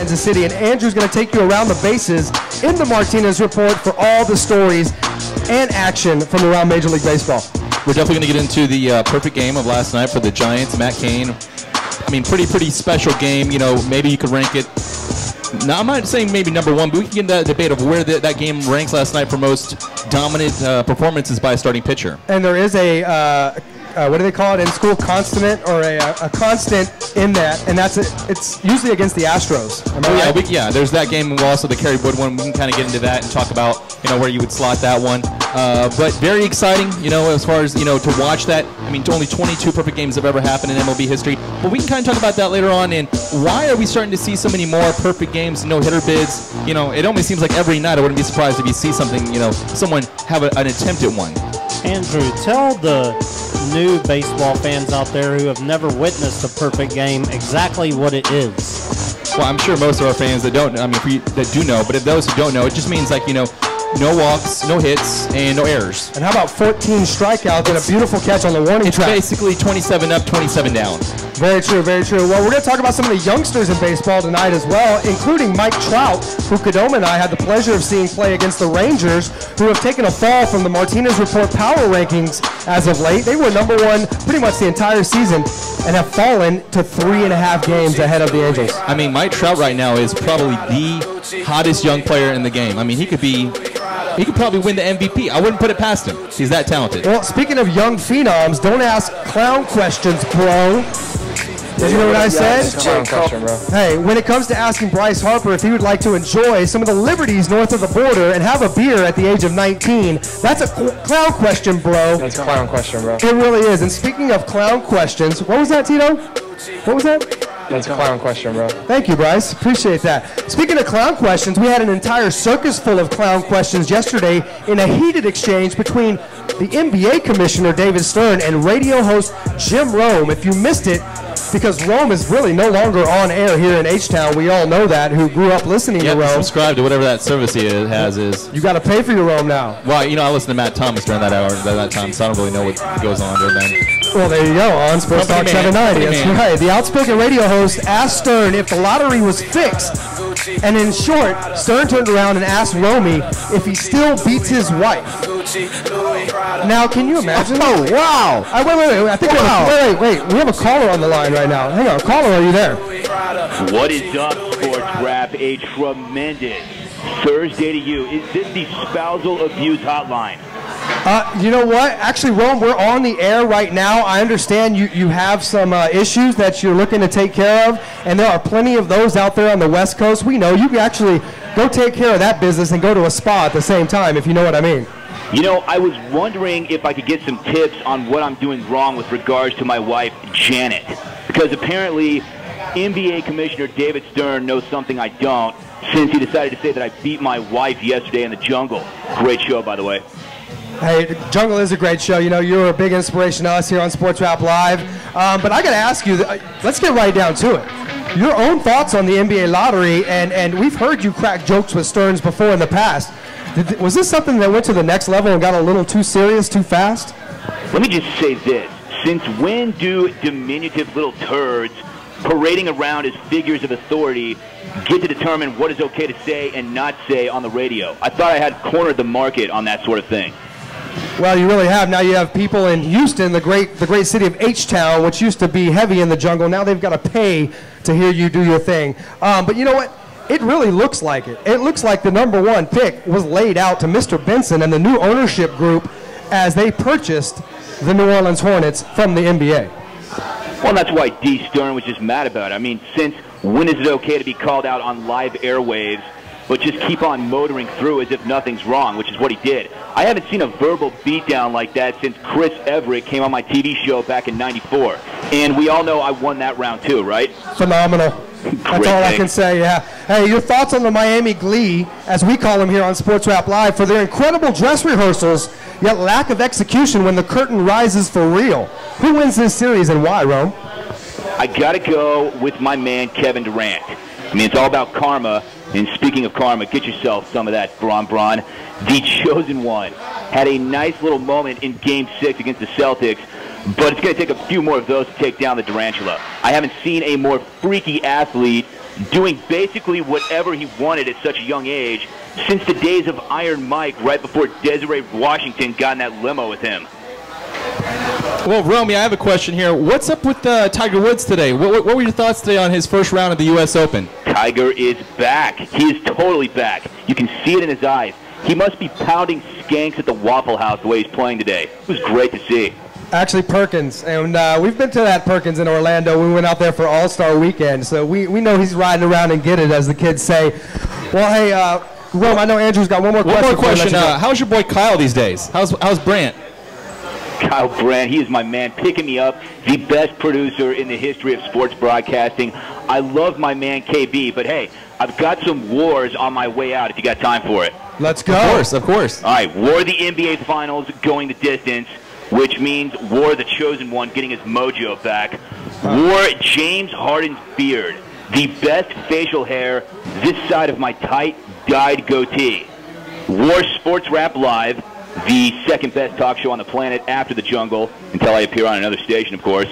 Kansas City, and Andrew's going to take you around the bases in the Martinez Report for all the stories and action from around Major League Baseball. We're definitely going to get into the perfect game of last night for the Giants. Matt Cain. I mean, pretty special game. You know, maybe you could rank it. Now, I'm not saying maybe number one, but we can get into that debate of where that game ranks last night for most dominant performances by a starting pitcher. And there is a what do they call it in school? Constant or a constant in that, and it's usually against the Astros. Am I right? Yeah, there's that game and also the Kerry Wood one. We can kind of get into that and talk about where you would slot that one. But very exciting, as far as to watch that. I mean, only 22 perfect games have ever happened in MLB history. But we can kind of talk about that later on. And why are we starting to see so many more perfect games, no-hitter bids? It almost seems like every night I wouldn't be surprised if you see something, someone have an attempt at one. Andrew, tell the new baseball fans out there who have never witnessed a perfect game exactly what it is. Well, I'm sure most of our fans that don't, that do know, but if those who don't know, it just means like, no walks, no hits, and no errors. And how about 14 strikeouts and a beautiful catch on the warning track? It's basically 27 up, 27 down. Very true, very true. Well, we're going to talk about some of the youngsters in baseball tonight as well, including Mike Trout, who Kadoma and I had the pleasure of seeing play against the Rangers, who have taken a fall from the Martinez Report power rankings as of late. They were number one pretty much the entire season and have fallen to 3.5 games ahead of the Angels. I mean, Mike Trout right now is probably the hottest young player in the game. I mean, he could probably win the MVP. I wouldn't put it past him. He's that talented. Well, speaking of young phenoms, don't ask clown questions, bro. Did you know what I said? Clown question, bro. Hey, when it comes to asking Bryce Harper if he would like to enjoy some of the liberties north of the border and have a beer at the age of 19, that's a clown question, bro. That's a clown question, bro. It really is. And speaking of clown questions, what was that, Tito? What was that? That's a clown question, bro. Thank you, Bryce. Appreciate that. Speaking of clown questions, we had an entire circus full of clown questions yesterday in a heated exchange between the NBA commissioner, David Stern, and radio host Jim Rome. If you missed it, because Rome is really no longer on air here in H-Town. We all know that, who grew up listening to Rome. Subscribe to whatever that service he has is. You got to pay for your Rome now. Well, I listen to Matt Thomas during that hour, that time, so I don't really know what goes on during then. Well, there you go, on Sports Talk 790. That's right. The outspoken radio host asked Stern if the lottery was fixed. And in short, Stern turned around and asked Romy if he still beats his wife. Now, can you imagine? Oh, wow. Wait. I think wait. We have a caller on the line right now. Hang on. Caller, are you there? What is up, Sports Rap? A tremendous Thursday to you. Is this the spousal abuse hotline? You know what? Actually, Rome, we're on the air right now. I understand you have some issues that you're looking to take care of, and there are plenty of those out there on the West Coast. We know you can actually go take care of that business and go to a spa at the same time, if you know what I mean. I was wondering if I could get some tips on what I'm doing wrong with regards to my wife, Janet. Because apparently, NBA Commissioner David Stern knows something I don't, since he decided to say that I beat my wife yesterday in the jungle. Great show, by the way. Hey, Jungle is a great show. You're a big inspiration to us here on Sports Rap Live. But I got to ask you, let's get right down to it. Your own thoughts on the NBA lottery, and we've heard you crack jokes with Stearns before in the past. Was this something that went to the next level and got a little too serious too fast? Let me just say this. Since when do diminutive little turds parading around as figures of authority get to determine what is okay to say and not say on the radio? I thought I had cornered the market on that sort of thing. Well, you really have. Now you have people in Houston, the great city of H-Town, which used to be heavy in the jungle. Now they've got to pay to hear you do your thing. But you know what? It really looks like it. It looks like the number one pick was laid out to Mr. Benson and the new ownership group as they purchased the New Orleans Hornets from the NBA. Well, that's why D. Stern was just mad about it. I mean, since when is it okay to be called out on live airwaves, but just keep on motoring through as if nothing's wrong, which is what he did. I haven't seen a verbal beatdown like that since Chris Everett came on my TV show back in '94. And we all know I won that round too, right? Phenomenal. That's all I can say, yeah. Hey, your thoughts on the Miami Glee, as we call them here on Sports Rap Live, for their incredible dress rehearsals, yet lack of execution when the curtain rises for real. Who wins this series and why, Rome? I got to go with my man, Kevin Durant. I mean, it's all about karma. And speaking of karma, get yourself some of that, Bron. The Chosen One had a nice little moment in Game 6 against the Celtics, but it's going to take a few more of those to take down the Durantula. I haven't seen a more freaky athlete doing basically whatever he wanted at such a young age since the days of Iron Mike right before Desiree Washington got in that limo with him. Well, Romy, I have a question here. What's up with Tiger Woods today? What were your thoughts today on his first round of the U.S. Open? Tiger is back. He is totally back. You can see it in his eyes. He must be pounding skanks at the Waffle House the way he's playing today. It was great to see. Actually, Perkins, and we've been to that Perkins in Orlando. We went out there for All-Star Weekend, so we know he's riding around and get it, as the kids say. Well, hey, Rome, I know Andrew's got one more question. One more question. How's your boy Kyle these days? How's Brant? Kyle Brandt, he is my man, picking me up, the best producer in the history of sports broadcasting. I love my man KB, but hey, I've got some wars on my way out if you got time for it. Let's go. Of course. All right, War of the NBA Finals going the distance, which means War of the Chosen One getting his mojo back. War James Harden's beard, the best facial hair this side of my tight, dyed goatee. War Sports Rap Live, the second best talk show on the planet after The Jungle, until I appear on another station, of course.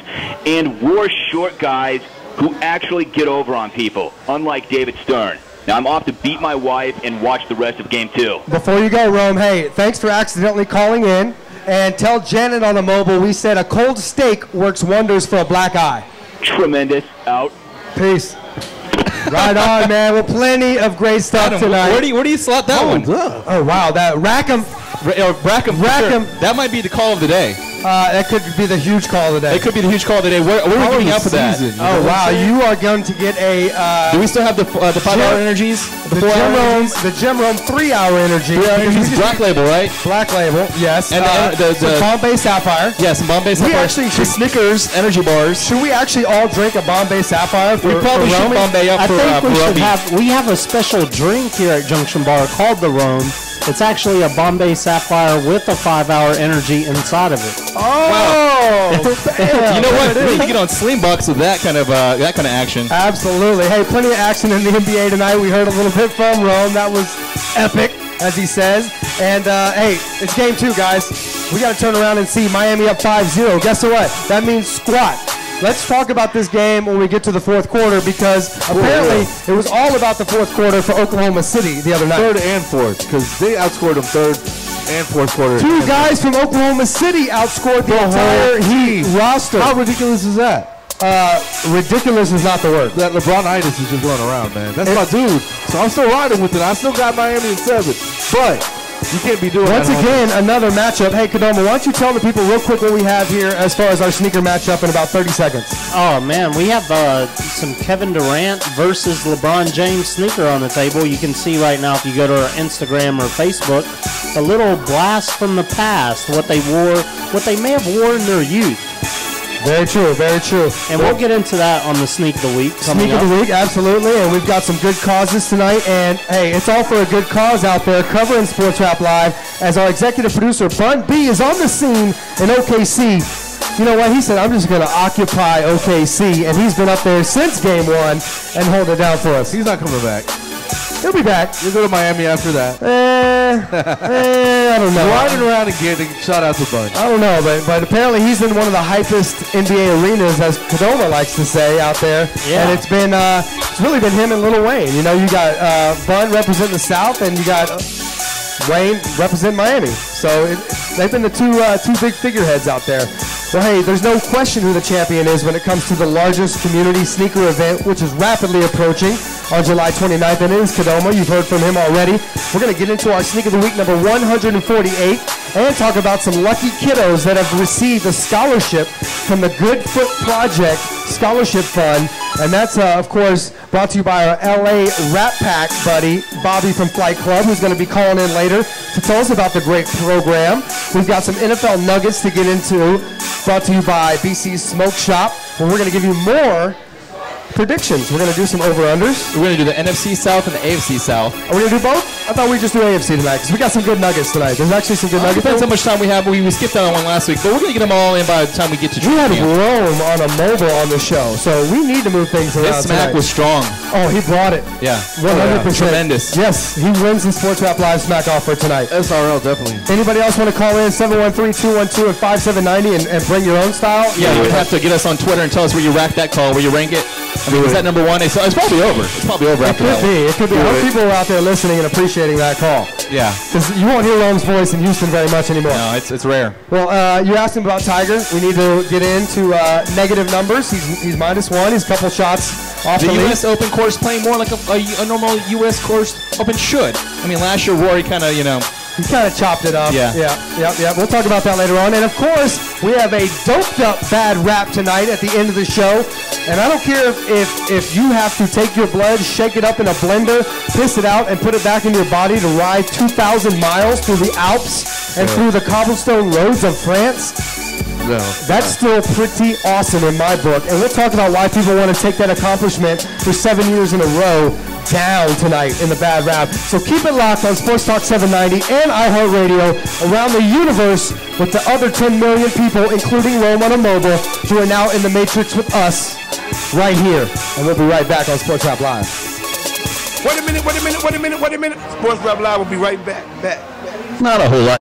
And War Short guys who actually get over on people, unlike David Stern. Now, I'm off to beat my wife and watch the rest of Game 2. Before you go, Rome, hey, thanks for accidentally calling in. And tell Janet on the mobile we said a cold steak works wonders for a black eye. Tremendous. Out. Peace. Right on, man. Well, plenty of great stuff Adam, tonight. Where do you slot that one? Oh, wow. That Rackham. Rackham. Sure. That might be the call of the day. That could be the huge call of the day. It could be the huge call of the day. What are we giving out for that? Oh, wow. You are going to get a... do we still have the 5-hour energies? The Gem Rome 3-hour energy. 3-hour energies, Black Label, right? Black Label, yes. And the Bombay Sapphire. Yes, Bombay Sapphire. The Snickers energy bars. Should we actually all drink a Bombay Sapphire for We probably should Bombay up I for think we have a special drink here at Junction Bar called the Rome. It's actually a Bombay Sapphire with a 5-hour energy inside of it. Oh! Wow. You know what? We need to get on Slimbucks with that kind of action. Absolutely. Hey, plenty of action in the NBA tonight. We heard a little bit from Rome. That was epic, as he says. And, hey, it's Game 2, guys. We got to turn around and see Miami up 5-0. Guess what? That means squat. Let's talk about this game when we get to the fourth quarter, because apparently it was all about the fourth quarter for Oklahoma City the other night. Third and fourth, because they outscored them third and fourth quarter. Two guys from Oklahoma City outscored the entire Heat roster. How ridiculous is that? Ridiculous is not the word. That LeBron-itis is just going around, man. That's my dude. So I'm still riding with it. I still got Miami in 7. But you can't be doing once again, another matchup. Hey, Kadoma, why don't you tell the people real quick what we have here as far as our sneaker matchup in about 30 seconds. Oh, man, we have some Kevin Durant versus LeBron James sneaker on the table. You can see right now if you go to our Instagram or Facebook, a little blast from the past, what they may have worn in their youth. Very true, very true. And we'll get into that on the Sneak of the Week. Sneak of the Week, absolutely. And we've got some good causes tonight. And, hey, it's all for a good cause out there, covering Sports Rap Live, as our executive producer, Bun B, is on the scene in OKC. You know what? He said, I'm just going to occupy OKC. And he's been up there since Game 1 and hold it down for us. He's not coming back. He'll be back. He'll go to Miami after that. I don't know. Riding around and getting shout out to Bun. I don't know, but apparently he's in one of the hypest NBA arenas, as Kadoma likes to say, out there. Yeah. And it's really been him and Lil Wayne. You know, you got Bun representing the South, and you got Wayne representing Miami. So they've been the two big figureheads out there. Well, hey, there's no question who the champion is when it comes to the largest community sneaker event, which is rapidly approaching on July 29th, and it is Kadoma. You've heard from him already. We're going to get into our Sneak of the Week number 148 and talk about some lucky kiddos that have received a scholarship from the Good Foot Project Scholarship Fund, and that's, of course, brought to you by our LA Rapp Pack buddy, Bobby from Flight Club, who's going to be calling in later to tell us about the great program. We've got some NFL nuggets to get into, brought to you by BC's Smoke Shop, where we're going to give you more predictions. We're going to do some over-unders. We're going to do the NFC South and the AFC South. Are we going to do both? I thought we'd just do AFC tonight, because we got some good nuggets tonight. There's actually some good nuggets. Depends how much time we have. We skipped out on one last week, but we're going to get them all in by the time we get to We had Rome on a mobile on the show, so we need to move things around. This smack was strong. Oh, he brought it. Yeah. 100%. Tremendous. Yes, he wins the Sports Rap Live smack off for tonight. SRL, definitely. Anybody else want to call in 713-212-5790 and bring your own style? Yeah, you would have to get us on Twitter and tell us where you rack that call, where you rank it. I mean, is that number one? It's probably over. It's probably over after that one. It could be. I hope people are out there listening and appreciating that call. Yeah. Because you won't hear Rome's voice in Houston very much anymore. No, it's rare. Well, you asked him about Tiger. We need to get into negative numbers. He's -1. He's a couple shots off the The lead. U.S. Open course playing more like a normal U.S. course Open should. I mean, last year Rory kind of, He kind of chopped it up. Yeah. Yeah. We'll talk about that later on. And, of course, we have a doped-up bad rap tonight at the end of the show. And I don't care if you have to take your blood, shake it up in a blender, piss it out, and put it back in your body to ride 2,000 miles through the Alps and through the cobblestone roads of France. No. That's still pretty awesome in my book. And we'll talk about why people want to take that accomplishment for 7 years in a row down tonight in the bad rap. So keep it locked on Sports Talk 790 and iHeartRadio around the universe with the other 10 million people, including Rome on a mobile, who are now in the Matrix with us right here. And we'll be right back on Sports Rap Live. Wait a minute. Sports Rap Live will be right back. not a whole lot.